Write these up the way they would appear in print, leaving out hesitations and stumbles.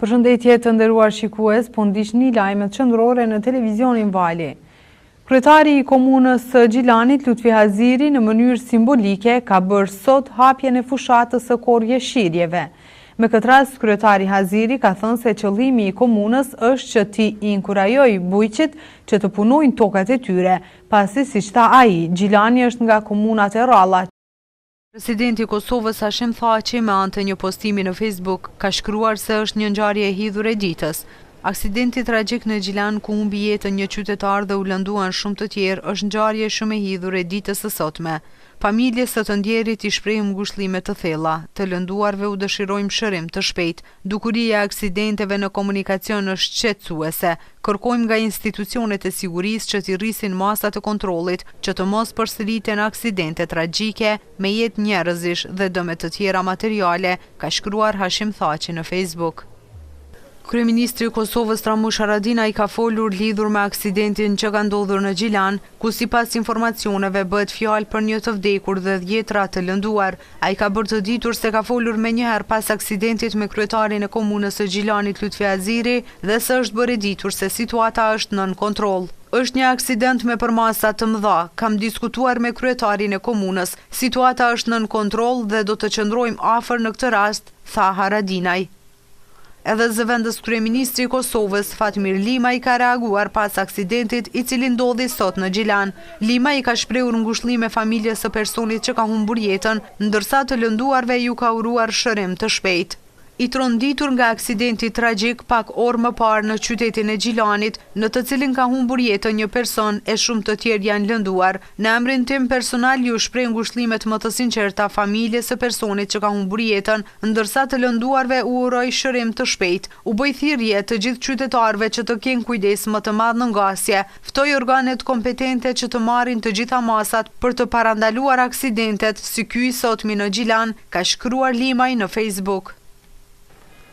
Përshëndetje të nderuar shikues, po ndiqni lajmet qendrore në televizionin Vali. Kryetari i komunës së Gjilanit, Lutfi Haziri, në mënyrë simbolike ka bërë sot hapjen e fushatës së korrjeshirjeve. Me këtë rast, kryetari Haziri ka thënë se qëllimi i komunës është që t'i inkurajojë bujqit që të punojnë tokat e tyre, pasi siç tha ai, Gjilani është nga komunat e rralla. Presidenti i Kosovës Hashim Thaçi me anë të një postimi në Facebook ka shkruar se është një ngjarje e hidhur e ditës. Aksidenti tragjik në Gjilan ku humbi jetën një qytetar dhe u lënduan shumë të tjerë është ngjarje shumë e hidhur e ditës së sotme. Familjes së të ndjerit i shprehim ngushëllime të thella, të lënduarve u dëshirojmë shërim të shpejtë. Dukuria e aksidenteve në komunikacion është shqetësuese. Kërkojmë nga institucionet e sigurisë që t'i rrisin masat e kontrollit, që të mos përsëriten aksidente tragjike me jetë njerëzish dhe dëme të tjera materiale, ka shkruar Hashim Thaçi në Facebook. Kryeministri i Kosovës Ramush Haradinaj ka folur lidhur me aksidentin që ka ndodhur në Gjilan, ku sipas informacioneve bëhet fjalë për një të vdekur dhe 10 të lënduar. Ai ka bërë të ditur se ka folur menjëherë pas aksidentit me kryetarin e komunës së Gjilanit Lutfi Haziri dhe se është bërë ditur se situata është nën kontroll. Është një aksident me përmasa të mëdha, kam diskutuar me kryetarin e komunës, situata është nën kontroll dhe do të qëndrojmë afër në këtë rast, tha Haradinaj. Edhe zëvendës kryeministri i Kosovës, Fatmir Limaj, ka reaguar pas aksidentit i cili ndodhi sot në Gjilan. Limaj ka shprehur ngushëllime familjes së personit që ka humbur jetën, ndërsa të lënduarve ju ka uruar shërim të shpejtë. I tronditur nga aksidenti tragjik pak orë më parë në qytetin e Gjilanit, në të cilin ka humbur jetën një person e shumë të tjerë janë lënduar. Në emrin tim personal ju shpreh ngushëllimet më të sinqerta familjes së personit që ka humbur jetën, ndërsa të lënduarve u uroj shërim të shpejtë. U bëj thirrje të gjithë qytetarëve që të kenë kujdes më të madh në ngasje. Ftoj organet kompetente që të marrin të gjitha masat për të parandaluar aksidentet si ky i sotmi në Gjilan, ka shkruar Limaj në Facebook.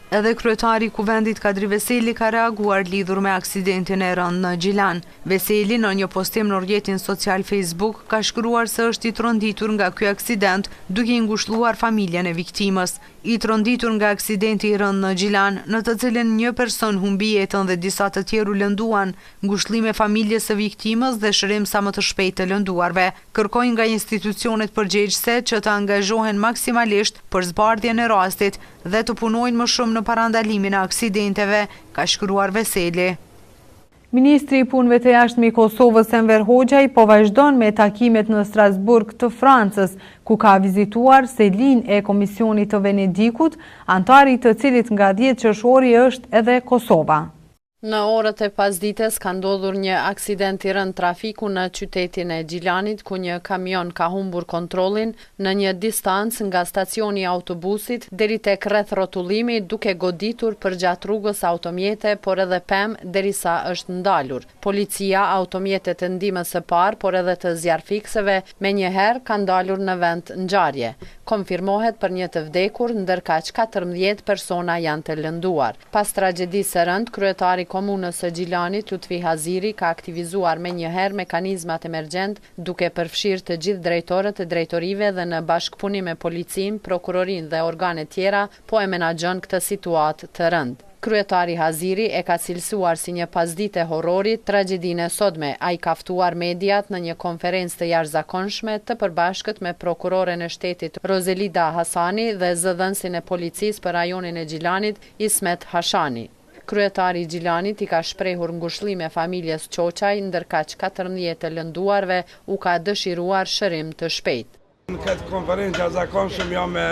Edhe kryetari i Kuvendit Kadri Veseli ka reaguar lidhur me aksidentin e rënd në Gjilan. Veseli në një postim në rrjetin social Facebook ka shkruar se është i tronditur nga ky aksident, duke i ngushëlluar familjen e viktimës. I tronditur nga aksidenti i rënd në Gjilan, në të cilin një person humbi jetën dhe disa të tjerë u lënduan, ngushëllime familjes së viktimës dhe shërim sa më të shpejtë të lënduarve. Kërkojnë nga institucionet përgjegjëse që të angazhohen maksimalisht për zbardhjen e rastit dhe të punojnë më shumë në parandalimin e aksidenteve, ka shkruar Veseli. Ministri i Punëve të Jashtme i Kosovës Enver Hoxhaj po vazhdon me takimet në Strasburg të Francës, ku ka vizituar selin e Komisionit të Venedikut, antari të cilit nga 10 qershori është edhe Kosova. Në orët e pasdites ka ndodhur një aksident i rënd trafiku në qytetin e Gjilanit, ku një kamion ka humbur kontrollin në një distancë nga stacioni i autobusit deri tek rreth rrotullimi, duke goditur përgjatë rrugës automjete, por edhe pemë derisa është ndalur. Policia, automjetet e ndihmës së parë, por edhe të zjarfikseve menjëherë kanë dalur në vend ngjarje. Konfirmohet për një të vdekur, ndërkaq 14 persona janë të lënduar. Pas tragjedisë së rënd, kryetari komunës së Gjilanit, Lutfi Haziri, ka aktivizuar menjëherë mekanizmat emergjent, duke përfshirë të gjithë drejtorët e drejtorive dhe në bashkëpunim me policin, prokurorin dhe organe tjera, po e menaxhon këtë situatë të rënd. Kryetari Haziri e ka cilësuar si një pasdite horrori tragjedinë e sotme. Ai ka ftuar mediat në një konferencë të jashtëzakonshme të përbashkët me prokuroren e shtetit Rozelida Hasani dhe zëdhënësin e policisë për rajonin e Gjilanit Ismet Hashani. Kryetari i Gjilanit i ka shprehur ngushëllime familjes Qoçaj, ndërkaq 14 të lënduarve u ka dëshiruar shërim të shpejtë. Në këtë konferencë jashtëzakonshme jam me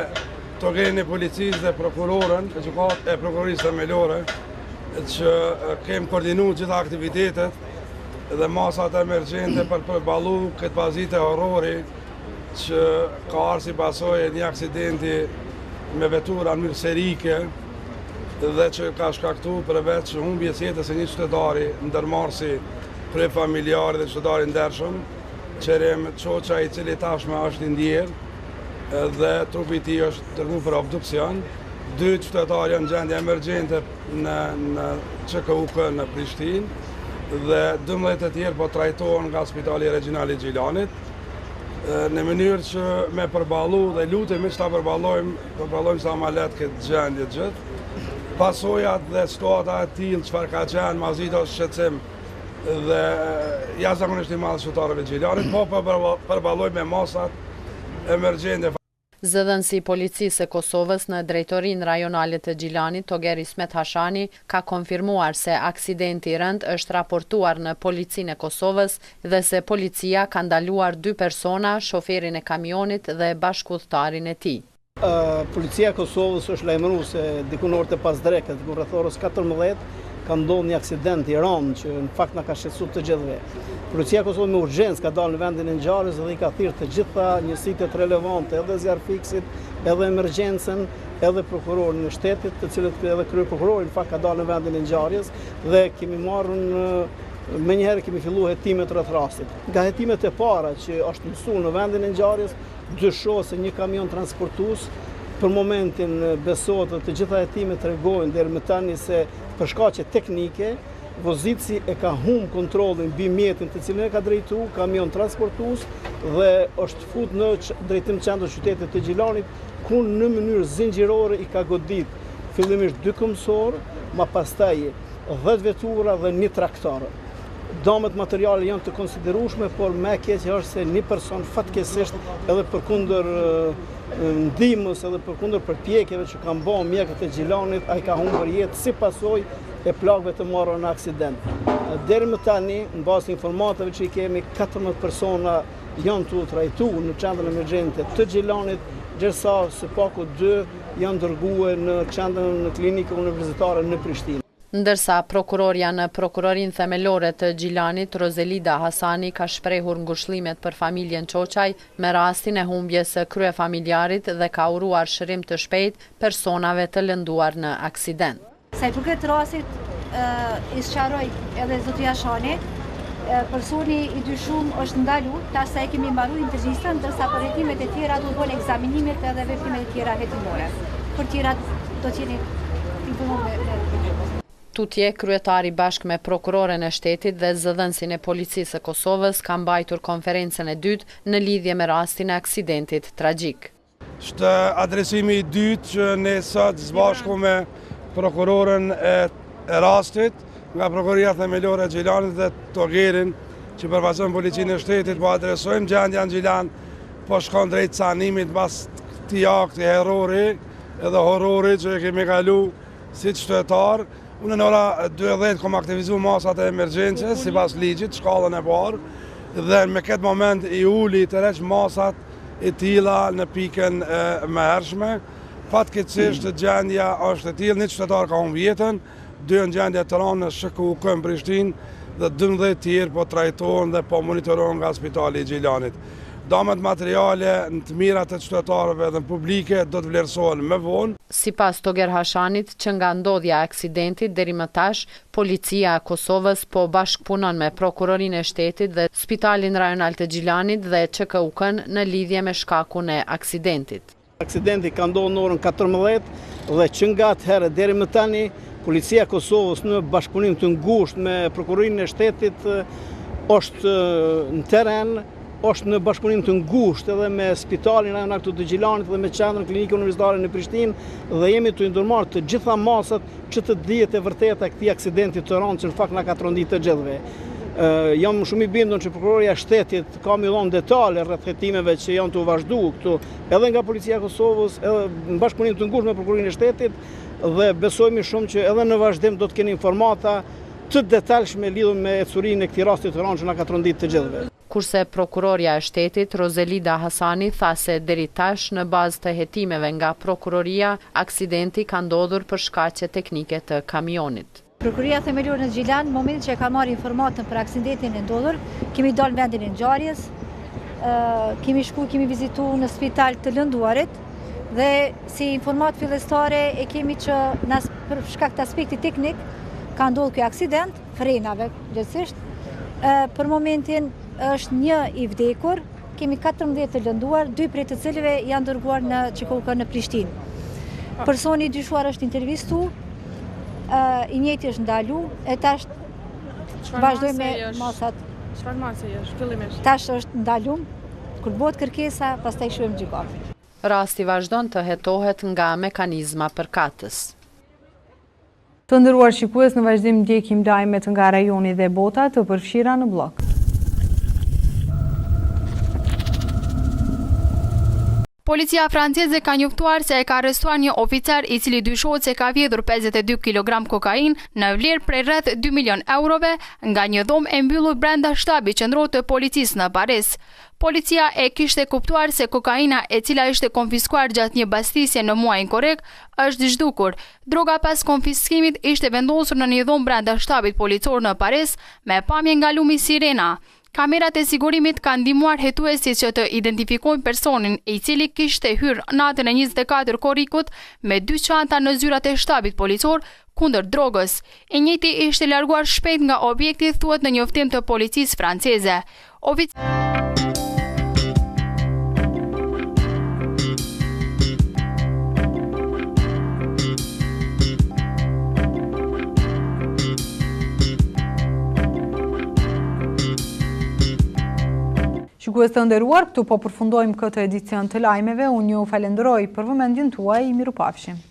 Togerin e policisë dhe prokurorën, e prokurorisë themelore, që kemë koordinu gjitha aktivitetet dhe masat emergjente për përballu këtë pasdite horrori që ka ardhur si pasojë një aksidenti me vetura në mënyrë serike dhe që ka shkaktuar përveç humbjes jetës së një qytetari ndërmarrësi krye-familjar dhe qytetari ndershëm, Qerem Qoçaj, i cili tashmë është i ndjerë dhe trupi i tij është dërguar për obduksion. 2 qytetarë janë në gjendje emergjente në CKUK në Prishtinë dhe 12 të tjerë po trajtohen nga Spitali Regional i Gjilanit. Në mënyrë që me përballu dhe lutemi që ta përballojmë sa më lehtë këtë gjendje gjithë. pasojat dhe situata e tillë çfarë ka qenë, mazito shqetësim dhe jashtëzakonisht i madh qytetarëve të Gjilanit, po përballoj me masat emergjente. Zëdhënësi i Policisë e Kosovës në Drejtorinë Rajonale të Gjilanit, Toger Ismet Hashani, ka konfirmuar se aksidenti i rënd është raportuar në Policinë e Kosovës dhe se policia ka ndaluar 2 persona, shoferin e kamionit dhe bashkëudhëtarin e tij. Policia e Kosovës është lajmëruar se diku në orët e 5:30, diku rreth orës 14, ka ndodhur një aksident i rënd që në fakt na ka shqetësuar të gjithëve. Policia e Kosovës me urgjencë ka dalë në vendin e ngjarjes dhe i ka thirrë të gjitha njësitë relevante, edhe zjarfiksit, edhe emergjencën, edhe prokurorin e shtetit, të cilët edhe kryeprokurori në fakt ka dalë në vendin e ngjarjes dhe kemi marrën menjëherë kemi filluar hetimet rreth rastit. Nga hetimet e para që është mësuar në vendin e ngjarjes, dyshohet se një kamion transportues për momentin besohet të gjitha hetimet tregojnë deri më tani se për shkaqe teknike vozitësi e ka humbur kontrollin mbi mjetin të cilin e ka drejtuar kamion transportues dhe është fut në drejtim qendër qytetit të Gjilanit, ku në mënyrë zinxhirore i ka godit fillimisht 2 këmbësorë, ma pastaj 10 vetura dhe 1 traktor. Damet materiale janë të konsiderueshme, por më e keq është se një person fatkeqësisht edhe përkundër ndihmës edhe përkundër përpjekjeve që kanë bërë mjekët e Gjilanit, ai ka humbur jetë si pasojë e plagëve të marrë në aksident. Deri më tani, në bazë të informatave që i kemi, 14 persona janë të trajtuar në qendrën emergjente të Gjilanit, ndërsa së paku 2 janë dërguar në qendrën klinike universitare në Prishtinë. Ndërsa prokurorja në Prokurorinë Themelore të Gjilanit, Rozelida Hasani, ka shprehur ngushëllimet për familjen Çoçaj me rastin e humbjes së kryefamiljarit dhe ka uruar shërim të shpejtë personave të lënduar në aksident. Sa i përket rastit, i sqaroj edhe zoti Hashani, personi i dyshuar është ndaluar, tash sa e kemi mbaruar intervistën, ndërsa për hetimet e tjera do të bëhen ekzaminimet edhe veprimet e tjera hetimore. Për tjerat do të jeni informuar. Tutje, kryetari bashkë me prokuroren e shtetit dhe zëdhënësin e Policisë së Kosovës ka mbajtur konferencën e dytë në lidhje me rastin e aksidentit tragjik. Është adresimi i dytë që ne sot zbashku me prokuroren e rastit, nga Prokuroria Themelore e Gjilanit dhe Togerin që përfaqëson Policinë e shtetit, po adresojmë gjendjen në Gjilan, po shkon drejt sanimit pas këtij akti herori edhe horrori që kemi kalu si qytetar. Unë në ora 12 kom aktivizu masat e emergjencës, si pas ligjit, shkallën e parë, dhe me këtë moment i uli të req masat e tila në pikën më hershme. Fatkeqësisht gjendja është e tillë, një qytetar ka humbur jetën, 2 në gjendje të ranë në SHKUK në Prishtinë dhe 12 tjerë po trajtohen dhe po monitorohen nga Spitali i Gjilanit. Damet materiale në të mirat të qytetarëve dhe në publike do të vlerësohen më vonë. Sipas Toger Hashanit, që nga ndodhja e aksidentit deri më tash, Policia e Kosovës po bashkëpunon me Prokurorinë e shtetit dhe Spitalin Rajonal të Gjilanit dhe SHKUK-n në lidhje me shkakun e aksidentit. Aksidenti ka ndodhur në orën 14 dhe që nga atëherë deri më tani Policia e Kosovës në bashkëpunim të ngushtë me Prokurorinë e shtetit është në teren, është në bashkëpunim të ngushtë edhe me Spitalin Rajonal të Gjilanit dhe me qendrën klinike universitare në Prishtinë dhe jemi të ndërmarrë të gjitha masat që të dihet e vërteta e këtij aksidenti të rënd që në fakt na ka trondit të gjithëve. Jam shumë i bindur që Prokuroria e shtetit ka më dhënë detale rreth hetimeve që janë të vazhduar këtu edhe nga Policia e Kosovës, edhe në bashkëpunim të ngushtë me Prokurorinë e shtetit dhe besojmë shumë që edhe në vazhdim do të keni informata të detajshme lidhur me ecurinë e këtij rasti të rënd që na ka trondit të gjithëve. Kurse Prokuroria e shtetit, Rozelida Hasani, tha se deri tash në bazë të hetimeve nga Prokuroria, aksidenti ka ndodhur për shkaqe teknike të kamionit. Prokuroria Themelore në Gjilan, në momentin që ka marrë informatën për aksidentin e ndodhur, kemi dalë në vendin e ngjarjes, kemi vizituar në spital të lënduarit dhe si informat fillestare e kemi që për shkak të aspektit teknik ka ndodhur ky aksident, frenave gjithsesi. Për momentin është 1 i vdekur, kemi 14 të lënduar, 2 prej të cilëve janë dërguar në SHKUK në Prishtinë. Personi i dyshuar është intervistuar, i njëjti është ndalu, e tash vazhdojmë me masat. Çfarë mase është fillimisht? Tash është ndaluar, kur bëhet kërkesa, pastaj shuhem gjykatë. Rasti vazhdon të hetohet nga mekanizma përkatës. Të nderuar shikues, në vazhdim ndjekim lajmet nga rajoni dhe bota të përfshira në blog. Policia franceze ka njoftuar se e ka arrestuar një oficer i cili dyshohet se ka vjedhur 52 kg kokain në vlerë prej rreth 2 milion eurove nga një dhomë e mbyllur brenda shtabit qendror të policisë në Paris. Policia e kishte kuptuar se kokaina e cila ishte konfiskuar gjatë një bastisje në muajin korrekt është zhdukur. Droga pas konfiskimit ishte vendosur në një dhomë brenda shtabit policor në Paris me pamje nga lumi Sirena. Kamerat e sigurimit kanë ndihmuar hetuesit që të identifikojnë personin i cili kishte hyrë natën e 24 korrikut me 2 çanta në zyrat e shtabit policor kundër drogës. I njëjti ishte larguar shpejt nga objekti, thuhet në njoftim të policisë franceze. Shikues të nderuar, këtu po përfundojmë këtë edicion të lajmeve. Unë ju falenderoj për vëmendjen tuaj, mirupafshim.